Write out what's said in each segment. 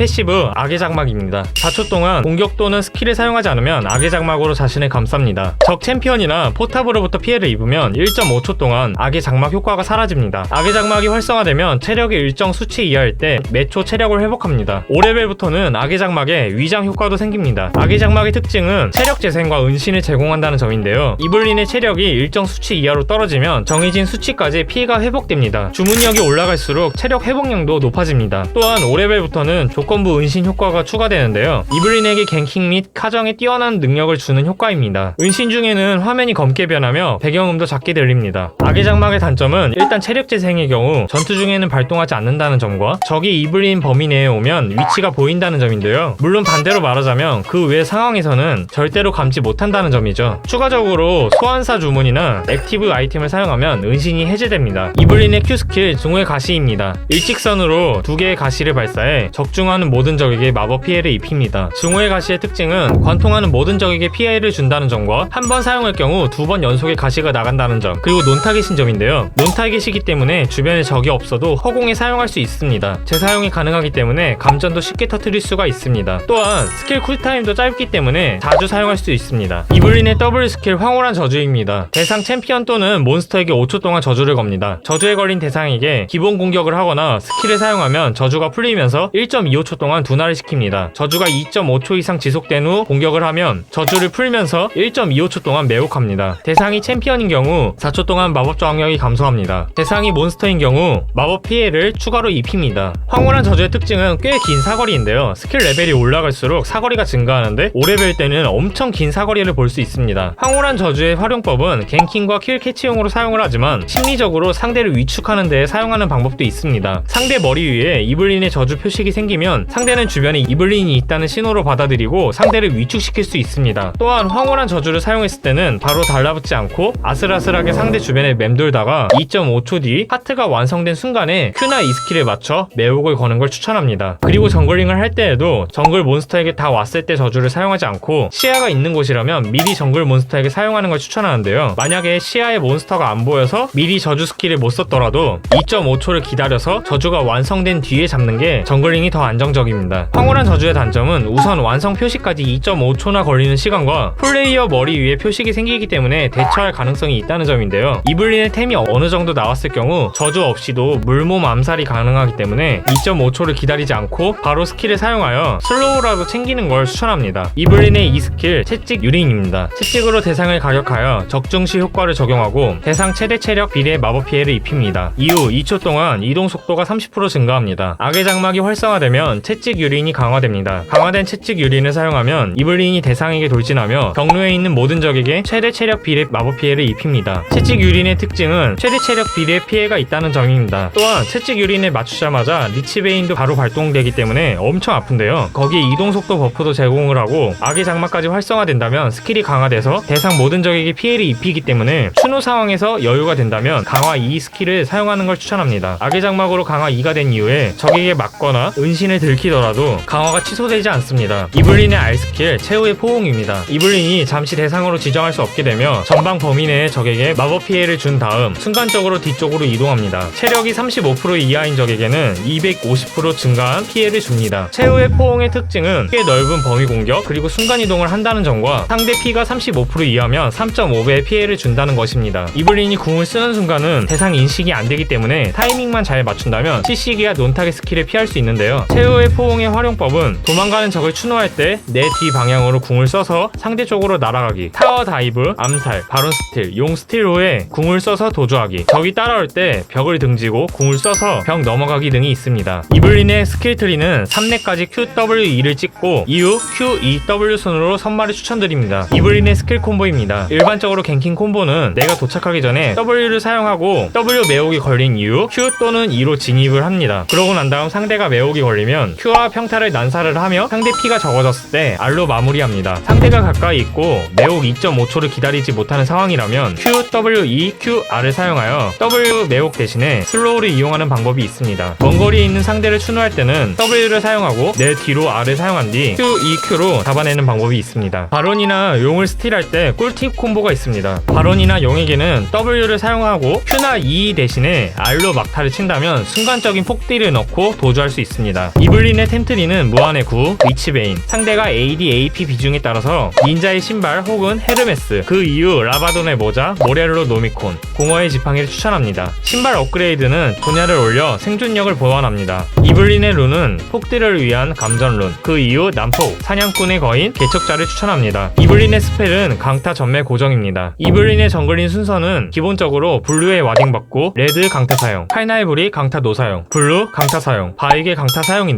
패시브 악의 장막입니다. 4초 동안 공격 또는 스킬을 사용하지 않으면 악의 장막으로 자신을 감쌉니다. 적 챔피언이나 포탑으로부터 피해를 입으면 1.5초 동안 악의 장막 효과가 사라집니다. 악의 장막이 활성화되면 체력이 일정 수치 이하일 때 매 초 체력을 회복합니다. 5레벨부터는 악의 장막에 위장 효과도 생깁니다. 악의 장막의 특징은 체력 재생과 은신을 제공한다는 점인데요. 이블린의 체력이 일정 수치 이하로 떨어지면 정해진 수치까지 피해가 회복됩니다. 주문력이 올라갈수록 체력 회복량도 높아집니다. 또한 5레벨부터는 조건부 은신 효과가 추가되는데요. 이블린에게 갱킹 및 카정에 뛰어난 능력을 주는 효과입니다. 은신 중에는 화면이 검게 변하며 배경음도 작게 들립니다. 악의 장막의 단점은 일단 체력 재생의 경우 전투 중에는 발동하지 않는다는 점과 적이 이블린 범위 내에 오면 위치가 보인다는 점인데요. 물론 반대로 말하자면 그 외 상황에서는 절대로 감지 못한다는 점이죠. 추가적으로 소환사 주문이나 액티브 아이템을 사용하면 은신이 해제됩니다. 이블린의 Q 스킬 증오의 가시입니다. 일직선으로 두 개의 가시를 발사해 적중하는 모든 적에게 마법 피해를 입힙니다. 증오의 가시의 특징은 관통하는 모든 적에게 피해를 준다는 점과 한 번 사용할 경우 2번 연속의 가시가 나간다는 점, 그리고 논타겟인 점인데요. 논타겟이기 때문에 주변에 적이 없어도 허공에 사용할 수 있습니다. 재사용이 가능하기 때문에 감전도 쉽게 터뜨릴 수가 있습니다. 또한 스킬 쿨타임도 짧기 때문에 자주 사용할 수 있습니다. 이블린의 W 스킬 황홀한 저주입니다. 대상 챔피언 또는 몬스터에게 5초 동안 저주를 겁니다. 저주에 걸린 대상에게 기본 공격을 하거나 스킬을 사용하면 저주가 풀리면서 1.25초 동안 둔화를 시킵니다. 저주가 2.5초 이상 지속된 후 공격을 하면 저주를 풀면서 1.25초 동안 매혹합니다. 대상이 챔피언인 경우 4초 동안 마법 저항력이 감소합니다. 대상이 몬스터인 경우 마법 피해를 추가로 입힙니다. 황홀한 저주의 특징은 꽤 긴 사거리인데요. 스킬 레벨이 올라갈수록 사거리가 증가하는데 5레벨 때는 엄청 긴 사거리를 볼 수 있습니다. 황홀한 저주의 활용법은 갱킹과 킬 캐치용으로 사용을 하지만 심리적으로 상대를 위축하는 데 사용하는 방법도 있습니다. 상대 머리 위에 이블린의 저주 표식이 생기면 상대는 주변에 이블린이 있다는 신호로 받아들이고 상대를 위축시킬 수 있습니다. 또한 황홀한 저주를 사용했을 때는 바로 달라붙지 않고 아슬아슬하게 상대 주변에 맴돌다가 2.5초 뒤 파트가 완성된 순간에 Q나 E 스킬에 맞춰 매혹을 거는 걸 추천합니다. 그리고 정글링을 할 때에도 정글 몬스터에게 다 왔을 때 저주를 사용하지 않고 시야가 있는 곳이라면 미리 정글 몬스터에게 사용하는 걸 추천하는데요. 만약에 시야에 몬스터가 안 보여서 미리 저주 스킬을 못 썼더라도 2.5초를 기다려서 저주가 완성된 뒤에 잡는 게 정글링이 더 안정적입니다. 황홀한 저주의 단점은 우선 완성 표시까지 2.5초나 걸리는 시간과 플레이어 머리 위에 표식이 생기기 때문에 대처할 가능성이 있다는 점인데요. 이블린의 템이 어느 정도 나왔을 경우 저주 없이도 물몸 암살이 가능하기 때문에 2.5초를 기다리지 않고 바로 스킬을 사용하여 슬로우라도 챙기는 걸 추천합니다. 이블린의 이 스킬 채찍 유린입니다. 채찍으로 대상을 가격하여 적중시 효과를 적용하고 대상 최대 체력 비례 마법 피해를 입힙니다. 이후 2초 동안 이동 속도가 30% 증가합니다. 악의 장막이 활성화되면 채찍 유린이 강화됩니다. 강화된 채찍 유린을 사용하면 이블린이 대상에게 돌진하며 경로에 있는 모든 적에게 최대 체력 비례 마법 피해를 입힙니다. 채찍 유린의 특징은 최대 체력 비례 피해가 있다는 점입니다. 또한 채찍 유린에 맞추자마자 리치베인도 바로 발동되기 때문에 엄청 아픈데요. 거기에 이동 속도 버프도 제공을 하고 악의 장막까지 활성화된다면 스킬이 강화돼서 대상 모든 적에게 피해를 입히기 때문에 추노 상황에서 여유가 된다면 강화 2 스킬을 사용하는 걸 추천합니다. 악의 장막으로 강화 2가 된 이후에 적에게 맞거나 은신을 들키더라도 강화가 취소되지 않습니다. 이블린의 R 스킬 최후의 포옹입니다. 이블린이 잠시 대상으로 지정할 수 없게 되며 전방 범위 내의 적에게 마법 피해를 준 다음 순간적으로 뒤쪽으로 이동합니다. 체력이 35% 이하인 적에게는 250% 증가한 피해를 줍니다. 최후의 포옹의 특징은 꽤 넓은 범위 공격 그리고 순간이동을 한다는 점과 상대 피가 35% 이하면 3.5배의 피해를 준다는 것입니다. 이블린이 궁을 쓰는 순간은 대상 인식이 안 되기 때문에 타이밍만 잘 맞춘다면 CC기와 논타겟 스킬을 피할 수 있는데요. 최후의 포옹의 활용법은 도망가는 적을 추노할 때 내 뒤 방향으로 궁을 써서 상대 쪽으로 날아가기, 타워 다이브, 암살, 바론 스틸, 용 스틸 후에 궁을 써서 도주하기, 적이 따라올 때 벽을 등지고 궁을 써서 벽 넘어가기 등이 있습니다. 이블린의 스킬 트리는 3렙까지 QWE를 찍고 이후 QEW 순으로 선마를 추천드립니다. 이블린의 스킬 콤보입니다. 일반적으로 갱킹 콤보는 내가 도착하기 전에 W를 사용하고 W 매혹이 걸린 이후 Q 또는 E로 진입을 합니다. 그러고 난 다음 상대가 매혹이 걸리면 Q와 평타를 난사를 하며 상대 피가 적어졌을 때 R로 마무리합니다. 상대가 가까이 있고 매혹 2.5초를 기다리지 못하는 상황이라면 Q, W, E, Q, R을 사용하여 W 매혹 대신에 슬로우를 이용하는 방법이 있습니다. 먼 거리에 있는 상대를 추노할 때는 W를 사용하고 내 뒤로 R을 사용한 뒤 Q, E, Q로 잡아내는 방법이 있습니다. 바론이나 용을 스틸할 때 꿀팁 콤보가 있습니다. 바론이나 용에게는 W를 사용하고 Q나 E 대신에 R로 막타를 친다면 순간적인 폭딜을 넣고 도주할 수 있습니다. 이블린의 템트리는 무한의 구, 리치베인, 상대가 AD, AP 비중에 따라서 닌자의 신발 혹은 헤르메스, 그 이후 라바돈의 모자, 모렐로 노미콘, 공허의 지팡이를 추천합니다. 신발 업그레이드는 도냐를 올려 생존력을 보완합니다. 이블린의 룬은 폭딜을 위한 감전룬, 그 이후 난폭, 사냥꾼의 거인, 개척자를 추천합니다. 이블린의 스펠은 강타 전매 고정입니다. 이블린의 정글린 순서는 기본적으로 블루의 와딩 받고 레드 강타 사용, 카이나이브리 강타 노사용, 블루 강타 사용, 바이게 강타 사용인데요.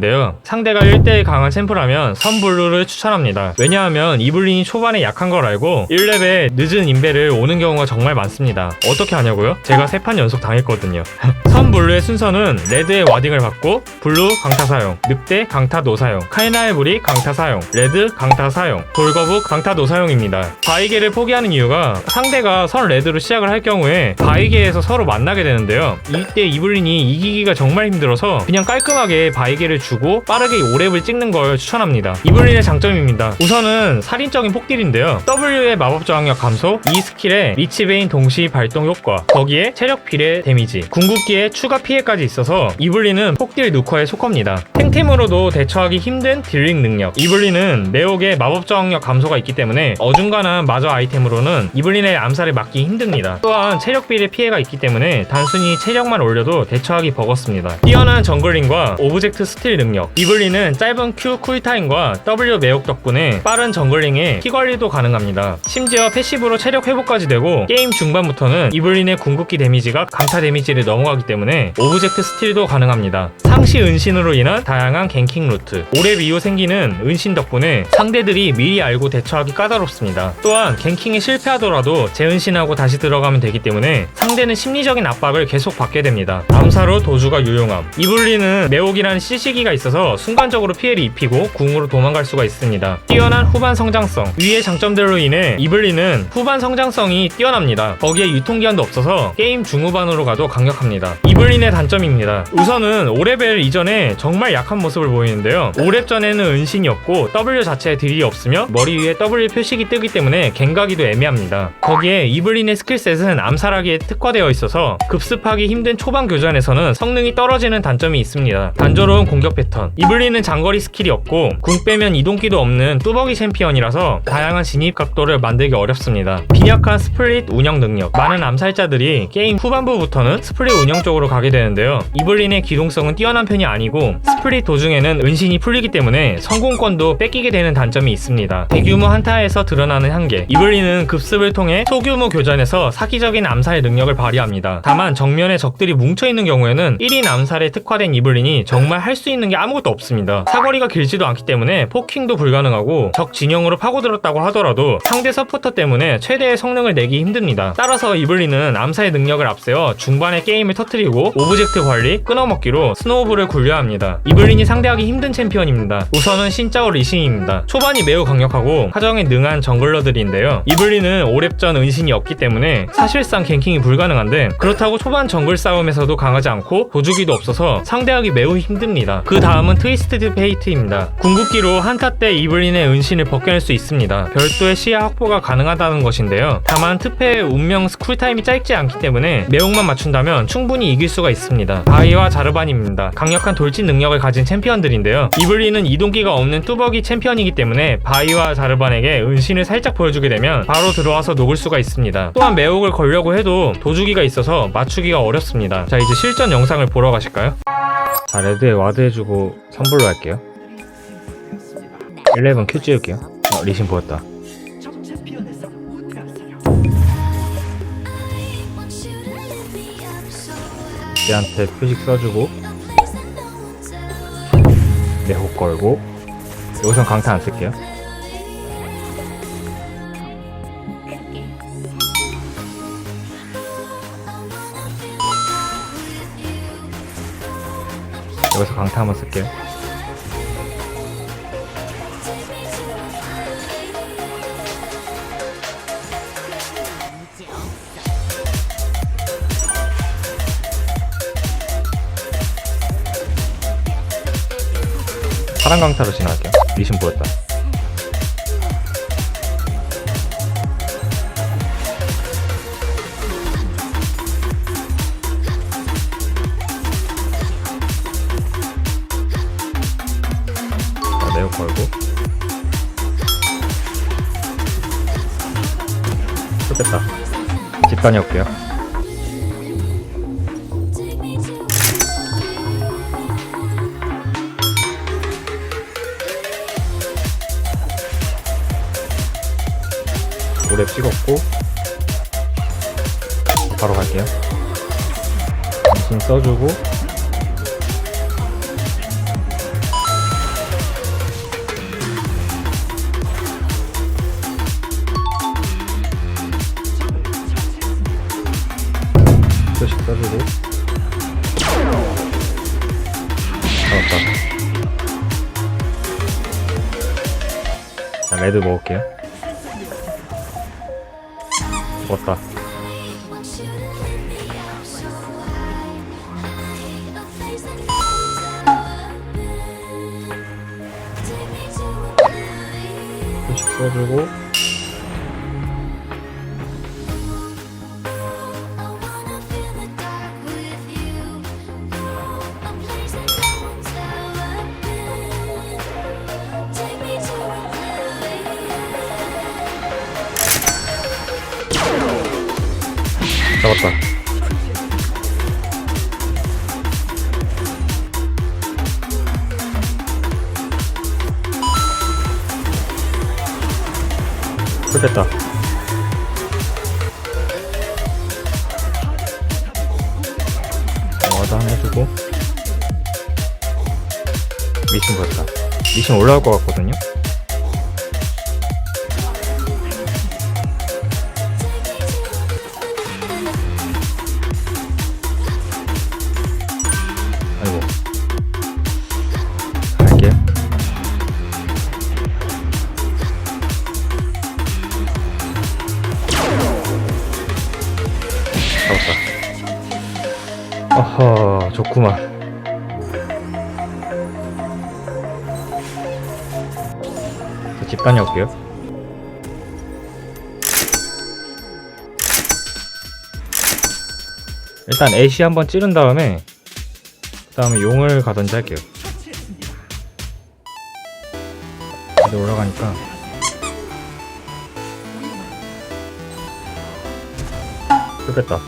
상대가 1대1 강한 챔프라면 선블루를 추천합니다. 왜냐하면 이블린이 초반에 약한 걸 알고 1렙에 늦은 인베를 오는 경우가 정말 많습니다. 어떻게 하냐고요? 제가 3판 연속 당했거든요. 선블루의 순서는 레드의 와딩을 받고 블루 강타 사용, 늑대 강타 노사용, 카이나이브리 강타 사용, 레드 강타 사용, 돌거북 강타 노사용입니다. 바이게를 포기하는 이유가 상대가 선 레드로 시작을 할 경우에 바이게에서 서로 만나게 되는데요. 이때 이블린이 이기기가 정말 힘들어서 그냥 깔끔하게 바이게를 주고 빠르게 5렙을 찍는 걸 추천합니다. 이블린의 장점입니다. 우선은 살인적인 폭딜인데요. W의 마법 저항력 감소, 이 스킬에 리치베인 동시 발동 효과, 거기에 체력 비례 데미지, 궁극기에 추가 피해까지 있어서 이블린은 폭딜 누커에 속합니다. 탱템으로도 대처하기 힘든 딜링 능력, 이블린은 매혹의 마법 저항력 감소가 있기 때문에 어중간한 마저 아이템으로는 이블린의 암살을 막기 힘듭니다. 또한 체력 비례 피해가 있기 때문에 단순히 체력만 올려도 대처하기 버겁습니다. 뛰어난 정글링과 오브젝트 스틸 능력, 이블린은 짧은 Q 쿨타임과 W 매혹 덕분에 빠른 정글링에 피 관리도 가능합니다. 심지어 패시브로 체력 회복까지 되고 게임 중반부터는 이블린의 궁극기 데미지가 강타 데미지를 넘어가기 때문에 오브젝트 스틸도 가능합니다. 상시 은신으로 인한 다양한 갱킹 루트, 5렙 이후 생기는 은신 덕분에 상대들이 미리 알고 대처하기 까다롭습니다. 또한 갱킹에 실패하더라도 재은신하고 다시 들어가면 되기 때문에 상대는 심리적인 압박을 계속 받게 됩니다. 암사로 도주가 유용함, 이블린은 매혹이라는 CC기가 있어서 순간적으로 피해를 입히고 궁으로 도망갈 수가 있습니다. 뛰어난 후반 성장성, 위의 장점들로 인해 이블린은 후반 성장성이 뛰어납니다. 거기에 유통기한도 없어서 게임 중후반으로 가도 강력합니다. 이블린의 단점입니다. 우선은 5레벨 이전에 정말 약한 모습을 보이는데요. 5렙 전에는 은신이 없고 W 자체에 딜이 없으며 머리 위에 W 표식이 뜨기 때문에 갱가기도 애매합니다. 거기에 이블린의 스킬셋은 암살하기에 특화되어 있어서 급습하기 힘든 초반 교전에서는 성능이 떨어지는 단점이 있습니다. 단조로운 공격 패턴, 이블린은 장거리 스킬이 없고 궁 빼면 이동기도 없는 뚜벅이 챔피언이라서 다양한 진입 각도를 만들기 어렵습니다. 빈약한 스플릿 운영 능력, 많은 암살자들이 게임 후반부부터는 스플릿 운영 쪽으로 가게 되는데요. 이블린의 기동성은 뛰어난 편이 아니고 스플릿 도중에는 은신이 풀리기 때문에 성공권도 뺏기게 되는 단점이 있습니다. 대규모 한타에서 드러나는 한계, 이블린은 급습을 통해 소규모 교전에서 사기적인 암살 능력을 발휘합니다. 다만 정면에 적들이 뭉쳐있는 경우에는 1인 암살에 특화된 이블린이 정말 할 수 있는 게 아무것도 없습니다. 사거리가 길지도 않기 때문에 포킹도 불가능하고 적 진영으로 파고들었다고 하더라도 상대 서포터 때문에 최대의 성능을 내기 힘듭니다. 따라서 이블린은 암살 능력을 앞세워 중반에 게임을 터뜨리고 오브젝트 관리, 끊어먹기로 스노우볼을 굴려합니다. 이블린이 상대하기 힘든 챔피언입니다. 우선은 신짜오 리신입니다. 초반이 매우 강력하고 하정에 능한 정글러들인데요. 이블린은 5렙 전 은신이 없기 때문에 사실상 갱킹이 불가능한데 그렇다고 초반 정글 싸움에서도 강하지 않고 도주기도 없어서 상대하기 매우 힘듭니다. 그 다음은 트위스티드 페이트입니다. 궁극기로 한타 때 이블린의 은신을 벗겨낼 수 있습니다. 별도의 시야 확보가 가능하다는 것인데요. 다만 특패의 운명 쿨타임이 짧지 않기 때문에 매혹만 맞춘다면 충분히 이길 수가 있습니다. 바이와 자르반입니다. 강력한 돌진 능력을 가진 챔피언들인데요. 이블린은 이동기가 없는 뚜벅이 챔피언이기 때문에 바이와 자르반에게 은신을 살짝 보여주게 되면 바로 들어와서 녹을 수가 있습니다. 또한 매혹을 걸려고 해도 도주기가 있어서 맞추기가 어렵습니다. 자, 이제 실전 영상을 보러 가실까요? 자, 레드에 와드 해주고 선불로 할게요. 11 큐 찍을게요. 리신 보였다. 얘한테 표식 써주고 매혹 걸고 여기선 강타 안 쓸게요. 여기서 강타 한번 쓸게요. 파란 강타로 진화할게요. 리신 보였다. 네오 걸고 좋겠다. 집 다녀올게요. 오래 찍었고 바로 갈게요. 정신 써주고 표식 써주고 잡았다. 자, 레드 먹을게요. 먹었다. 표식 써주고 잡았다. 좋겠다. 와드 하나 해주고 미신 걸었다. 미신 올라올 것 같거든요. 아이고 갈게. 잡았다. 어허 좋구만. 집 다녀올게요. 일단 애쉬 한번 찌른 다음에 그 다음에 용을 가던지 할게요. 이제 올라가니까 뺐다.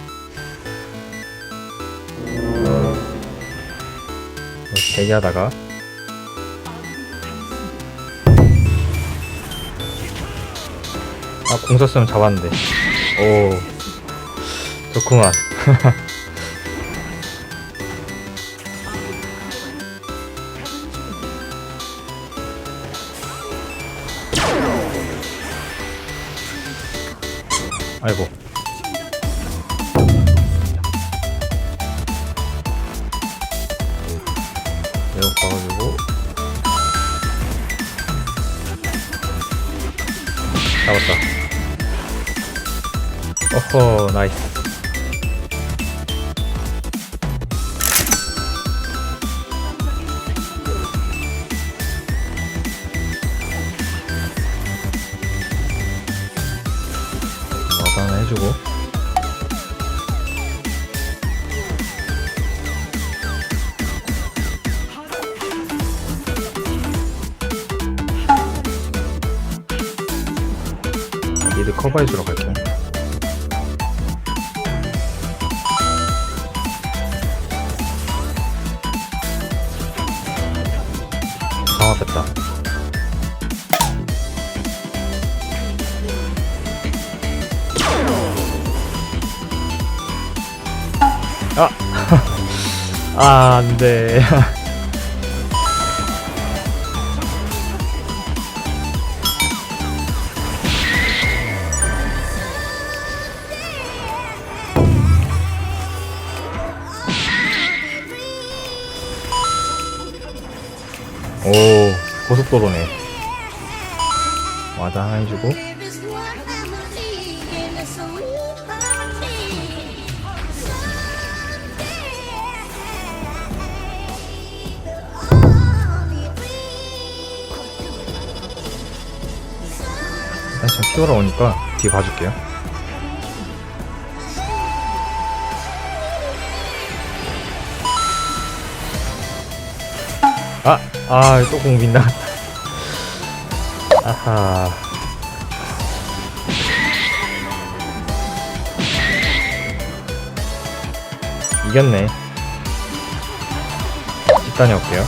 대기하다가 아, 공 썼으면 잡았는데. 오 좋구만. 아이고 매우 봐가지고 잡았다. 어허 나이스. 와드 하나 해주고 미드 커버해주러 갈게요. 뺐다. 아! 아, 안 돼. 오, 고속도로네. 와드 하나 해주고 일단 지금 피오라 오니까 뒤에 봐줄게요. 또 공 빗나갔다. 아하. 이겼네. 집 다녀올게요.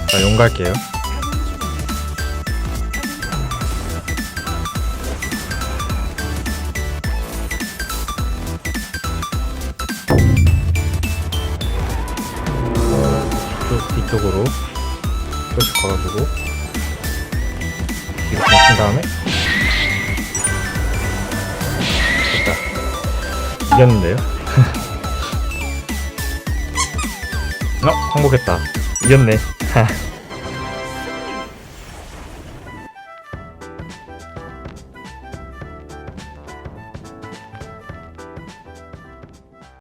자, 용 갈게요. 뒤쪽으로 표시 걸어주고 뒤로 친 다음에 됐다. 이겼는데요? 항복했다. 이겼네.